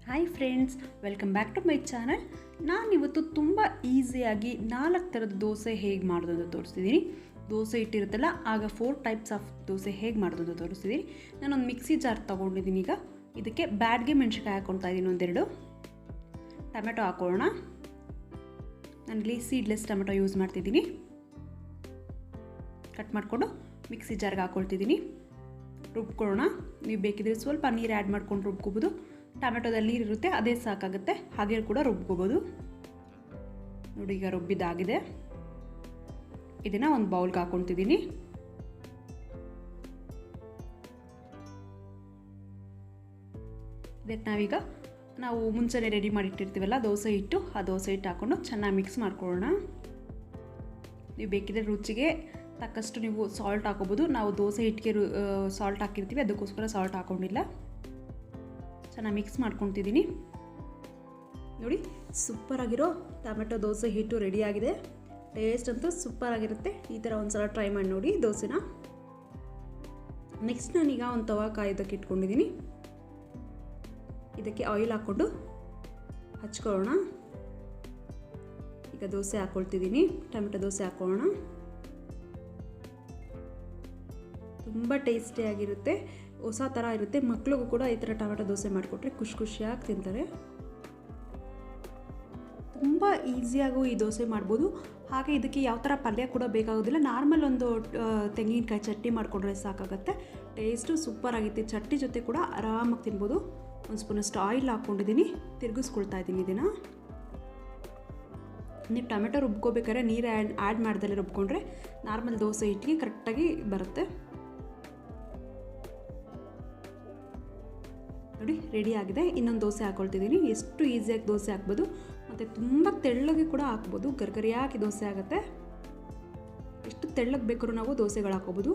Hi friends, welcome back to my channel. ನಾನಿವತ್ತು ತುಂಬ ಈಸಿಯಾಗಿ 4 ಥರದ ದೋಸೆ ಹೇಗೆ ಮಾಡೋದು ಅಂತ ತೋರಿಸ್ತಿದ್ದೀನಿ. ದೋಸೆ ಇಟ್ಟಿರುತ್ತಲ್ಲ, ಆಗ 4 ಟೈಪ್ಸ್ ಆಫ್ ದೋಸೆ ಹೇಗೆ ಮಾಡೋದು ಅಂತ ತೋರಿಸ್ತಿದ್ದೀನಿ. ನಾನೊಂದು ಮಿಕ್ಸಿ ಜಾರ್ ತೊಗೊಂಡಿದ್ದೀನಿ. ಈಗ ಇದಕ್ಕೆ ಬ್ಯಾಡ್ಗೆ ಮೆಣಸಿನ್ಕಾಯಿ ಹಾಕ್ಕೊಳ್ತಾ ಇದ್ದೀನಿ. ಒಂದೆರಡು ಟೊಮೆಟೊ ಹಾಕೋಣ. ನಾನಿಲ್ಲಿ ಸೀಡ್ಲೆಸ್ ಟೊಮೆಟೊ ಯೂಸ್ ಮಾಡ್ತಿದ್ದೀನಿ. ಕಟ್ ಮಾಡಿಕೊಂಡು ಮಿಕ್ಸಿ ಜಾರ್ಗೆ ಹಾಕ್ಕೊಳ್ತಿದ್ದೀನಿ. ರುಬ್ಕೊಳ್ಳೋಣ. ನೀವು ಬೇಕಿದ್ರೆ ಸ್ವಲ್ಪ ನೀರು ಆ್ಯಡ್ ಮಾಡ್ಕೊಂಡು ರುಬ್ಕೋಬೋದು. ಟೊಮೆಟೊದಲ್ಲಿ ನೀರು ಇರುತ್ತೆ, ಅದೇ ಸಾಕಾಗುತ್ತೆ. ಹಾಗೆ ಕೂಡ ರುಬ್ಕೋಬೋದು. ನೋಡಿ, ಈಗ ರುಬ್ಬಿದ್ದಾಗಿದೆ. ಇದನ್ನು ಒಂದು ಬೌಲ್ಗೆ ಹಾಕ್ಕೊಳ್ತಿದ್ದೀನಿ. ಇದಕ್ಕೆ ನಾವು ಮುಂಚೆನೇ ರೆಡಿ ಮಾಡಿಟ್ಟಿರ್ತೀವಲ್ಲ ದೋಸೆ ಹಿಟ್ಟು, ಆ ದೋಸೆ ಹಿಟ್ಟು ಹಾಕ್ಕೊಂಡು ಚೆನ್ನಾಗಿ ಮಿಕ್ಸ್ ಮಾಡ್ಕೊಳ್ಳೋಣ. ನೀವು ಬೇಕಿದ್ರೆ ರುಚಿಗೆ ತಕ್ಕಷ್ಟು ನೀವು ಸಾಲ್ಟ್ ಹಾಕೋಬೋದು. ನಾವು ದೋಸೆ ಹಿಟ್ಟಿಗೆ ಸಾಲ್ಟ್ ಹಾಕಿರ್ತೀವಿ, ಅದಕ್ಕೋಸ್ಕರ ಸಾಲ್ಟ್ ಹಾಕ್ಕೊಂಡಿಲ್ಲ. ಚೆನ್ನಾಗಿ ಮಿಕ್ಸ್ ಮಾಡ್ಕೊತಿದ್ದೀನಿ. ನೋಡಿ, ಸೂಪರಾಗಿರೋ ಟೊಮೆಟೊ ದೋಸೆ ಹಿಟ್ಟು ರೆಡಿಯಾಗಿದೆ. ಟೇಸ್ಟ್ ಅಂತೂ ಸೂಪರಾಗಿರುತ್ತೆ. ಈ ಥರ ಒಂದು ಸಲ ಟ್ರೈ ಮಾಡಿ ನೋಡಿ ದೋಸೆನ. ನೆಕ್ಸ್ಟ್ ನಾನೀಗ ಒಂದು ತವಾ ಕಾಯೋದಕ್ಕೆ ಇಟ್ಕೊಂಡಿದ್ದೀನಿ. ಇದಕ್ಕೆ ಆಯಿಲ್ ಹಾಕ್ಕೊಂಡು ಹಚ್ಕೊಳ್ಳೋಣ. ಈಗ ದೋಸೆ ಹಾಕ್ಕೊಳ್ತಿದ್ದೀನಿ. ಟೊಮೆಟೊ ದೋಸೆ ಹಾಕ್ಕೊಳ್ಳೋಣ. ತುಂಬ ಟೇಸ್ಟಿಯಾಗಿರುತ್ತೆ, ಹೊಸ ಥರ ಇರುತ್ತೆ. ಮಕ್ಳಿಗೂ ಕೂಡ ಈ ಥರ ಟೊಮೆಟೊ ದೋಸೆ ಮಾಡಿಕೊಟ್ರೆ ಖುಷಿಯಾಗಿ ತಿಂತಾರೆ. ತುಂಬ ಈಸಿಯಾಗೂ ಈ ದೋಸೆ ಮಾಡ್ಬೋದು. ಹಾಗೆ ಇದಕ್ಕೆ ಯಾವ ಥರ ಪಲ್ಯ ಕೂಡ ಬೇಕಾಗೋದಿಲ್ಲ. ನಾರ್ಮಲ್ ಒಂದು ತೆಂಗಿನಕಾಯಿ ಚಟ್ನಿ ಮಾಡಿಕೊಂಡ್ರೆ ಸಾಕಾಗುತ್ತೆ. ಟೇಸ್ಟು ಸೂಪರಾಗಿತ್ತು. ಚಟ್ನಿ ಜೊತೆ ಕೂಡ ಆರಾಮಾಗಿ ತಿನ್ಬೋದು. ಒಂದು ಸ್ಪೂನಷ್ಟು ಆಯಿಲ್ ಹಾಕ್ಕೊಂಡಿದ್ದೀನಿ. ತಿರುಗಿಸ್ಕೊಳ್ತಾ ಇದ್ದೀನಿ ಇದನ್ನು. ನೀವು ಟೊಮೆಟೊ ರುಬ್ಕೋಬೇಕಾದ್ರೆ ನೀರು ಆ್ಯಡ್ ಮಾಡ್ದಲ್ಲೇ ರುಬ್ಕೊಂಡ್ರೆ ನಾರ್ಮಲ್ ದೋಸೆ ಹಿಟ್ಟಿಗೆ ಕರೆಕ್ಟಾಗಿ ಬರುತ್ತೆ. ನೋಡಿ, ರೆಡಿ ಆಗಿದೆ. ಇನ್ನೊಂದು ದೋಸೆ ಹಾಕ್ಕೊಳ್ತಿದ್ದೀನಿ. ಎಷ್ಟು ಈಸಿಯಾಗಿ ದೋಸೆ ಹಾಕ್ಬೋದು, ಮತ್ತು ತುಂಬ ತೆಳ್ಳಗೆ ಕೂಡ ಹಾಕ್ಬೋದು. ಗರ್ಗರಿಯಾಗಿ ದೋಸೆ ಆಗುತ್ತೆ. ಎಷ್ಟು ತೆಳ್ಳಗೆ ಬೇಕಾದ್ರೂ ನಾವು ದೋಸೆಗಳು ಹಾಕೋಬೋದು.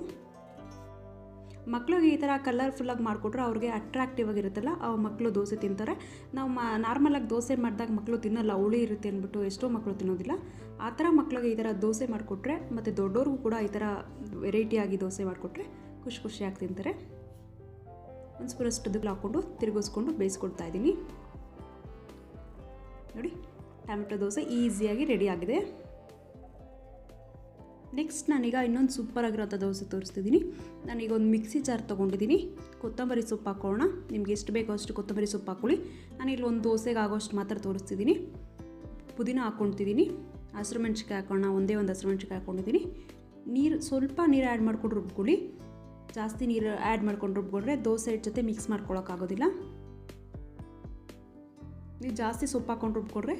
ಮಕ್ಳಿಗೆ ಈ ಥರ ಕಲರ್ಫುಲ್ಲಾಗಿ ಮಾಡಿಕೊಟ್ರೆ ಅವ್ರಿಗೆ ಅಟ್ರಾಕ್ಟಿವ್ ಆಗಿರುತ್ತಲ್ಲ, ಅವು ಮಕ್ಕಳು ದೋಸೆ ತಿಂತಾರೆ. ನಾವು ನಾರ್ಮಲಾಗಿ ದೋಸೆ ಮಾಡಿದಾಗ ಮಕ್ಕಳು ತಿನ್ನಲ್ಲ, ಹುಳಿ ಇರುತ್ತೆ ಅಂದ್ಬಿಟ್ಟು ಎಷ್ಟೋ ಮಕ್ಕಳು ತಿನ್ನೋದಿಲ್ಲ. ಆ ಥರ ಮಕ್ಳಿಗೆ ಈ ಥರ ದೋಸೆ ಮಾಡಿಕೊಟ್ರೆ, ಮತ್ತು ದೊಡ್ಡವ್ರಿಗೂ ಕೂಡ ಈ ಥರ ವೆರೈಟಿಯಾಗಿ ದೋಸೆ ಮಾಡಿಕೊಟ್ರೆ ಖುಷಿಯಾಗಿ ತಿಂತಾರೆ. ಒಂದು ಸ್ಪೂನಷ್ಟು ದುಡ್ಡು ಹಾಕ್ಕೊಂಡು ತಿರುಗಿಸ್ಕೊಂಡು ಬೇಯಿಸ್ಕೊಳ್ತಾ ಇದ್ದೀನಿ. ನೋಡಿ, ಟೊಮೆಟೊ ದೋಸೆ ಈಸಿಯಾಗಿ ರೆಡಿ ಆಗಿದೆ. ನೆಕ್ಸ್ಟ್ ನಾನೀಗ ಇನ್ನೊಂದು ಸೂಪರಾಗಿರೋಂಥ ದೋಸೆ ತೋರಿಸ್ತಿದ್ದೀನಿ. ನಾನೀಗ ಒಂದು ಮಿಕ್ಸಿ ಜಾರ್ ತೊಗೊಂಡಿದ್ದೀನಿ. ಕೊತ್ತಂಬರಿ ಸೊಪ್ಪು ಹಾಕೋಣ. ನಿಮ್ಗೆ ಎಷ್ಟು ಬೇಕೋ ಅಷ್ಟು ಕೊತ್ತಂಬರಿ ಸೊಪ್ಪು ಹಾಕ್ಕೊಳ್ಳಿ. ನಾನಿಲ್ಲಿ ಒಂದು ದೋಸೆಗೆ ಆಗೋಷ್ಟು ಮಾತ್ರ ತೋರಿಸ್ತಿದ್ದೀನಿ. ಪುದೀನ ಹಾಕ್ಕೊಳ್ತಿದ್ದೀನಿ. ಹಸಿರು ಮೆಣಸಿನ್ಕಾಯಿ ಹಾಕೋಣ. ಒಂದೇ ಒಂದು ಹಸಿರು ಮೆಣಸಿನ್ಕಾಯಿ ಹಾಕ್ಕೊಂಡಿದ್ದೀನಿ. ಸ್ವಲ್ಪ ನೀರು ಆ್ಯಡ್ ಮಾಡ್ಕೊಂಡು ರುಬ್ಕೊಳ್ಳಿ. ಜಾಸ್ತಿ ನೀರು ಆ್ಯಡ್ ಮಾಡ್ಕೊಂಡು ರುಬ್ಕೊಂಡ್ರೆ ದೋಸೆ ಹಿಟ್ಟು ಜೊತೆ ಮಿಕ್ಸ್ ಮಾಡ್ಕೊಳ್ಳೋಕ್ಕಾಗೋದಿಲ್ಲ. ನೀವು ಜಾಸ್ತಿ ಸೊಪ್ಪು ಹಾಕ್ಕೊಂಡು ರುಬ್ಕೊಂಡ್ರೆ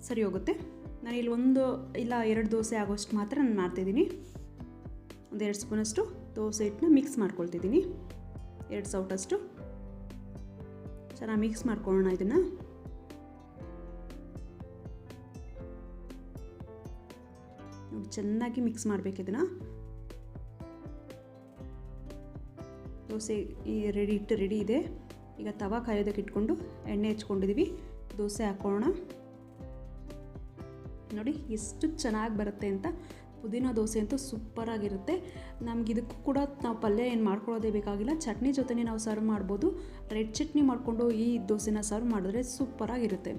ಸರಿ ಹೋಗುತ್ತೆ. ನಾನಿಲ್ಲಿ 1 ಇಲ್ಲ 2 ದೋಸೆ ಆಗೋಷ್ಟು ಮಾತ್ರ ನಾನು ಮಾಡ್ತಿದ್ದೀನಿ. 1-2 ಸ್ಪೂನಷ್ಟು ದೋಸೆ ಹಿಟ್ಟನ್ನ ಮಿಕ್ಸ್ ಮಾಡ್ಕೊಳ್ತಿದ್ದೀನಿ. 2 ಸೌಟಷ್ಟು ಚೆನ್ನಾಗಿ ಮಿಕ್ಸ್ ಮಾಡ್ಕೊಳ್ಳೋಣ. ಇದನ್ನು ನೋಡಿ, ಚೆನ್ನಾಗಿ ಮಿಕ್ಸ್ ಮಾಡಬೇಕು. ಇದನ್ನು ದೋಸೆ ರೆಡಿ ಇದೆ. ಈಗ ತವಾ ಕಾಯೋದಕ್ಕೆ ಇಟ್ಕೊಂಡು ಎಣ್ಣೆ ಹಚ್ಕೊಂಡಿದ್ದೀವಿ. ದೋಸೆ ಹಾಕೋಣ. ನೋಡಿ ಎಷ್ಟು ಚೆನ್ನಾಗಿ ಬರುತ್ತೆ ಅಂತ. ಪುದೀನ ದೋಸೆ ಅಂತೂ ಸೂಪರಾಗಿರುತ್ತೆ. ನಮ್ಗೆ ಇದಕ್ಕೂ ಕೂಡ ನಾವು ಪಲ್ಯ ಏನು ಮಾಡ್ಕೊಳ್ಳೋದೇ ಬೇಕಾಗಿಲ್ಲ. ಚಟ್ನಿ ಜೊತೆನೇ ನಾವು ಸರ್ವ್ ಮಾಡ್ಬೋದು. ರೆಡ್ ಚಟ್ನಿ ಮಾಡಿಕೊಂಡು ಈ ದೋಸೆನ ಸರ್ವ್ ಮಾಡಿದ್ರೆ ಸೂಪರಾಗಿರುತ್ತೆ.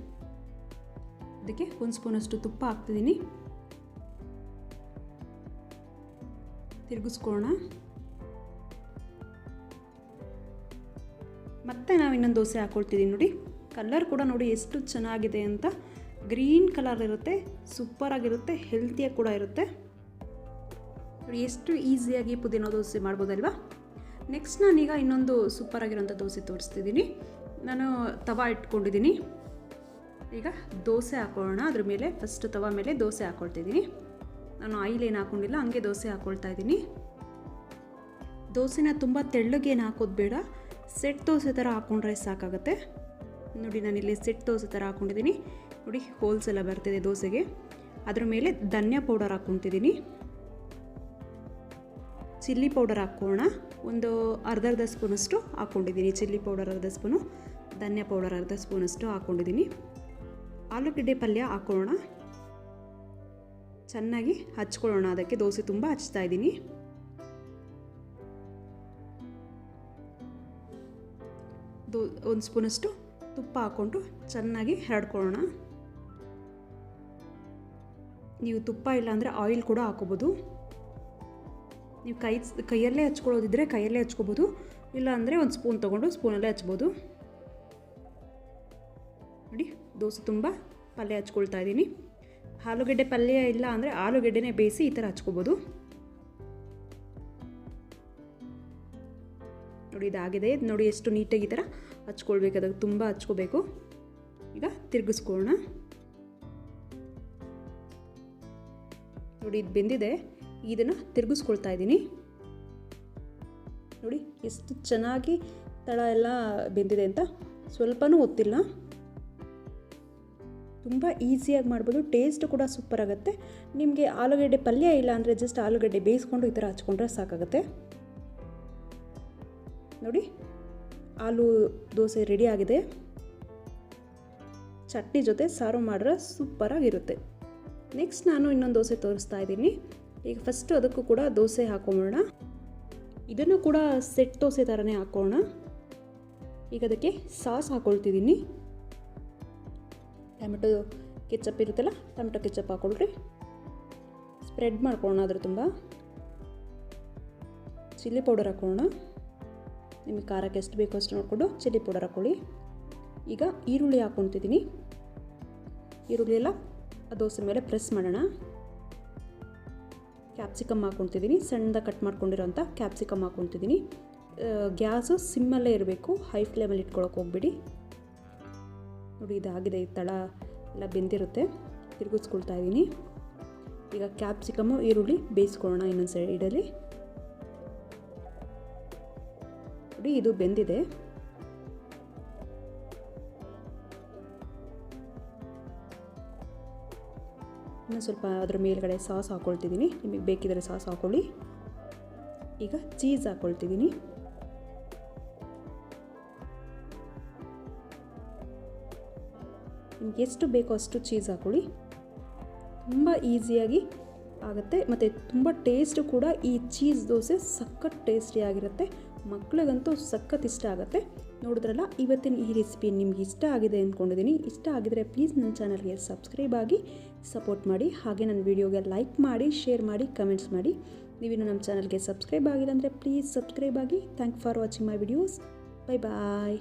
ಅದಕ್ಕೆ 1 ಸ್ಪೂನಷ್ಟು ತುಪ್ಪ ಹಾಕ್ತಿದ್ದೀನಿ. ತಿರುಗಿಸ್ಕೊಳ್ಳೋಣ. ಮತ್ತು ನಾವು ಇನ್ನೊಂದು ದೋಸೆ ಹಾಕ್ಕೊಳ್ತಿದ್ದೀನಿ. ನೋಡಿ, ಕಲರ್ ಕೂಡ ನೋಡಿ ಎಷ್ಟು ಚೆನ್ನಾಗಿದೆ ಅಂತ. ಗ್ರೀನ್ ಕಲರ್ ಇರುತ್ತೆ, ಸೂಪರಾಗಿರುತ್ತೆ, ಹೆಲ್ತಿಯಾಗಿ ಕೂಡ ಇರುತ್ತೆ. ನೋಡಿ, ಎಷ್ಟು ಈಸಿಯಾಗಿ ಪುದೀನ ದೋಸೆ ಮಾಡ್ಬೋದಲ್ವಾ. ನೆಕ್ಸ್ಟ್ ನಾನೀಗ ಇನ್ನೊಂದು ಸೂಪರಾಗಿರೋಂಥ ದೋಸೆ ತೋರಿಸ್ತಿದ್ದೀನಿ. ನಾನು ತವಾ ಇಟ್ಕೊಂಡಿದ್ದೀನಿ. ಈಗ ದೋಸೆ ಹಾಕೊಳ್ಳೋಣ. ಅದ್ರ ಮೇಲೆ ಫಸ್ಟ್ ತವಾ ಮೇಲೆ ದೋಸೆ ಹಾಕ್ಕೊಳ್ತಿದ್ದೀನಿ. ನಾನು ಆಯಿಲ್ ಏನು ಹಾಕ್ಕೊಂಡಿಲ್ಲ, ಹಂಗೆ ದೋಸೆ ಹಾಕ್ಕೊಳ್ತಾ ಇದ್ದೀನಿ. ದೋಸೆನ ತುಂಬ ತೆಳ್ಳಗೇನು ಹಾಕೋದು ಬೇಡ. ಸೆಟ್ ದೋಸೆ ಥರ ಹಾಕ್ಕೊಂಡ್ರೆ ಸಾಕಾಗುತ್ತೆ. ನೋಡಿ, ನಾನಿಲ್ಲಿ ಸೆಟ್ ದೋಸೆ ಥರ ಹಾಕ್ಕೊಂಡಿದ್ದೀನಿ. ನೋಡಿ, ಹೋಲ್ಸ್ ಎಲ್ಲ ಬರ್ತಿದೆ ದೋಸೆಗೆ. ಅದ್ರ ಮೇಲೆ ಧನಿಯಾ ಪೌಡರ್ ಹಾಕ್ಕೊತಿದ್ದೀನಿ. ಚಿಲ್ಲಿ ಪೌಡರ್ ಹಾಕ್ಕೊಳ್ಳೋಣ. ಒಂದು ಅರ್ಧ ಸ್ಪೂನಷ್ಟು ಹಾಕ್ಕೊಂಡಿದ್ದೀನಿ. ಚಿಲ್ಲಿ ಪೌಡರ್ ಅರ್ಧ ಸ್ಪೂನು, ಧನಿಯಾ ಪೌಡರ್ ಅರ್ಧ ಸ್ಪೂನಷ್ಟು ಹಾಕ್ಕೊಂಡಿದ್ದೀನಿ. ಆಲೂಗಡ್ಡೆ ಪಲ್ಯ ಹಾಕ್ಕೊಳ್ಳೋಣ. ಚೆನ್ನಾಗಿ ಹಚ್ಕೊಳ್ಳೋಣ. ಅದಕ್ಕೆ ದೋಸೆ ತುಂಬ ಹಚ್ತಾ ಇದ್ದೀನಿ. ಒಂದು ಸ್ಪೂನಷ್ಟು ತುಪ್ಪ ಹಾಕ್ಕೊಂಡು ಚೆನ್ನಾಗಿ ಹರಡ್ಕೊಳ್ಳೋಣ. ನೀವು ತುಪ್ಪ ಇಲ್ಲ ಅಂದರೆ ಆಯಿಲ್ ಕೂಡ ಹಾಕೋಬೋದು. ನೀವು ಕೈಯಲ್ಲೇ ಹಚ್ಕೊಳ್ಳೋದಿದ್ದರೆ ಕೈಯಲ್ಲೇ ಹಚ್ಕೋಬೋದು, ಇಲ್ಲ ಅಂದರೆ ಒಂದು ಸ್ಪೂನ್ ತೊಗೊಂಡು ಸ್ಪೂನಲ್ಲೇ ಹಚ್ಬೋದು. ನೋಡಿ, ದೋಸೆ ತುಂಬ ಪಲ್ಯ ಹಚ್ಕೊಳ್ತಾ ಇದ್ದೀನಿ. ಆಲೂಗಡ್ಡೆ ಪಲ್ಯ ಇಲ್ಲ ಅಂದರೆ ಆಲೂಗಡ್ಡೆನೇ ಬೇಯಿಸಿ ಈ ಥರ ಹಚ್ಕೋಬೋದು. ನೋಡಿ, ಇದಾಗಿದೆ. ನೋಡಿ ಎಷ್ಟು ನೀಟಾಗಿ ಈ ಥರ ಹಚ್ಕೊಳ್ಬೇಕು, ಅದಕ್ಕೆ ತುಂಬ ಹಚ್ಕೋಬೇಕು. ಈಗ ತಿರುಗಿಸ್ಕೊಳ್ಳೋಣ. ನೋಡಿ, ಇದು ಬೆಂದಿದೆ. ಇದನ್ನು ತಿರುಗಿಸ್ಕೊಳ್ತಾ ಇದ್ದೀನಿ. ನೋಡಿ ಎಷ್ಟು ಚೆನ್ನಾಗಿ ತಳ ಎಲ್ಲ ಬೆಂದಿದೆ ಅಂತ. ಸ್ವಲ್ಪನೂ ಒತ್ತಿಲ್ಲ. ತುಂಬ ಈಸಿಯಾಗಿ ಮಾಡ್ಬೋದು. ಟೇಸ್ಟ್ ಕೂಡ ಸೂಪರ್ ಆಗುತ್ತೆ. ನಿಮಗೆ ಆಲೂಗಡ್ಡೆ ಪಲ್ಯ ಇಲ್ಲ ಅಂದರೆ ಜಸ್ಟ್ ಆಲೂಗಡ್ಡೆ ಬೇಯಿಸ್ಕೊಂಡು ಈ ಥರ ಹಚ್ಕೊಂಡ್ರೆ ಸಾಕಾಗುತ್ತೆ. ನೋಡಿ, ಆಲೂ ದೋಸೆ ರೆಡಿ ಆಗಿದೆ. ಚಟ್ನಿ ಜೊತೆ ಸಾರು ಮಾಡಿದ್ರೆ ಸೂಪರಾಗಿರುತ್ತೆ. ನೆಕ್ಸ್ಟ್ ನಾನು ಇನ್ನೊಂದು ದೋಸೆ ತೋರಿಸ್ತಾ ಇದ್ದೀನಿ. ಈಗ ಫಸ್ಟು ಅದಕ್ಕೂ ಕೂಡ ದೋಸೆ ಹಾಕೊಳ್ಳೋಣ. ಇದನ್ನು ಕೂಡ ಸೆಟ್ ದೋಸೆ ಥರನೇ ಹಾಕೋಣ. ಈಗ ಅದಕ್ಕೆ ಸಾಸ್ ಹಾಕ್ಕೊಳ್ತಿದ್ದೀನಿ. ಟೊಮೆಟೊ ಕೆಚಪ್ ಇರುತ್ತಲ್ಲ, ಟೊಮೆಟೊ ಕೆಚಪ್ ಹಾಕ್ಕೊಳ್ರಿ. ಸ್ಪ್ರೆಡ್ ಮಾಡ್ಕೊಳ್ಳೋಣ. ಅದ್ರ ತುಂಬ ಚಿಲ್ಲಿ ಪೌಡರ್ ಹಾಕೋಣ. ನಿಮಗೆ ಖಾರಕ್ಕೆ ಎಷ್ಟು ಬೇಕೋ ಅಷ್ಟು ನೋಡಿಕೊಂಡು ಚಿಲ್ಲಿ ಪೌಡರ್ ಹಾಕ್ಕೊಳ್ಳಿ. ಈಗ ಈರುಳ್ಳಿ ಹಾಕ್ಕೊತಿದ್ದೀನಿ. ಈರುಳ್ಳಿ ಎಲ್ಲ ದೋಸೆ ಮೇಲೆ ಪ್ರೆಸ್ ಮಾಡೋಣ. ಕ್ಯಾಪ್ಸಿಕಮ್ ಹಾಕ್ಕೊತಿದ್ದೀನಿ. ಸಣ್ಣದಾಗಿ ಕಟ್ ಮಾಡ್ಕೊಂಡಿರೋಂಥ ಕ್ಯಾಪ್ಸಿಕಮ್ ಹಾಕ್ಕೊತಿದ್ದೀನಿ. ಗ್ಯಾಸು ಸಿಮ್ಮಲ್ಲೇ ಇರಬೇಕು, ಹೈ ಫ್ಲೇಮಲ್ಲಿ ಇಟ್ಕೊಳಕ್ಕೆ ಹೋಗ್ಬಿಡಿ. ನೋಡಿ, ಇದಾಗಿದೆ. ಈ ತಳ ಎಲ್ಲ ಬೆಂದಿರುತ್ತೆ. ತಿರುಗಿಸ್ಕೊಳ್ತಾ ಇದ್ದೀನಿ. ಈಗ ಕ್ಯಾಪ್ಸಿಕಮ್ಮು ಈರುಳ್ಳಿ ಬೇಯಿಸ್ಕೊಳ್ಳೋಣ ಇನ್ನೊಂದು ಸೈಡಲ್ಲಿ. ನೋಡಿ, ಇದು ಬೆಂದಿದೆ. ಇನ್ನು ಸ್ವಲ್ಪ ಅದರ ಮೇಲ್ಗಡೆ ಸಾಸ್ ಹಾಕ್ಕೊಳ್ತಿದ್ದೀನಿ. ನಿಮಗೆ ಬೇಕಿದ್ದರೆ ಸಾಸ್ ಹಾಕ್ಕೊಳ್ಳಿ. ಈಗ ಚೀಸ್ ಹಾಕ್ಕೊಳ್ತಿದ್ದೀನಿ. ನಿಮ್ಗೆ ಎಷ್ಟು ಬೇಕೋ ಅಷ್ಟು ಚೀಸ್ ಹಾಕ್ಕೊಳ್ಳಿ. ತುಂಬ ಈಸಿಯಾಗಿ ಆಗುತ್ತೆ ಮತ್ತು ತುಂಬ ಟೇಸ್ಟು ಕೂಡ. ಈ ಚೀಸ್ ದೋಸೆ ಸಖತ್ ಟೇಸ್ಟಿಯಾಗಿರುತ್ತೆ. ಮಕ್ಕಳಿಗಂತೂ ಸಖತ್ ಇಷ್ಟ ಆಗುತ್ತೆ. ನೋಡಿದ್ರಲ್ಲ, ಇವತ್ತಿನ ಈ ರೆಸಿಪಿ ನಿಮ್ಗೆ ಇಷ್ಟ ಆಗಿದೆ ಅಂದ್ಕೊಂಡಿದ್ದೀನಿ. ಇಷ್ಟ ಆಗಿದರೆ ಪ್ಲೀಸ್ ನನ್ನ ಚಾನಲ್ಗೆ ಸಬ್ಸ್ಕ್ರೈಬ್ ಆಗಿ ಸಪೋರ್ಟ್ ಮಾಡಿ. ಹಾಗೆ ನನ್ನ ವಿಡಿಯೋಗೆ ಲೈಕ್ ಮಾಡಿ, ಶೇರ್ ಮಾಡಿ, ಕಮೆಂಟ್ಸ್ ಮಾಡಿ. ನೀವಿನ್ನು ನಮ್ಮ ಚಾನಲ್ಗೆ ಸಬ್ಸ್ಕ್ರೈಬ್ ಆಗಿಲ್ಲ ಅಂದರೆ ಪ್ಲೀಸ್ ಸಬ್ಸ್ಕ್ರೈಬ್ ಆಗಿ. Thank for watching my videos. Bye bye.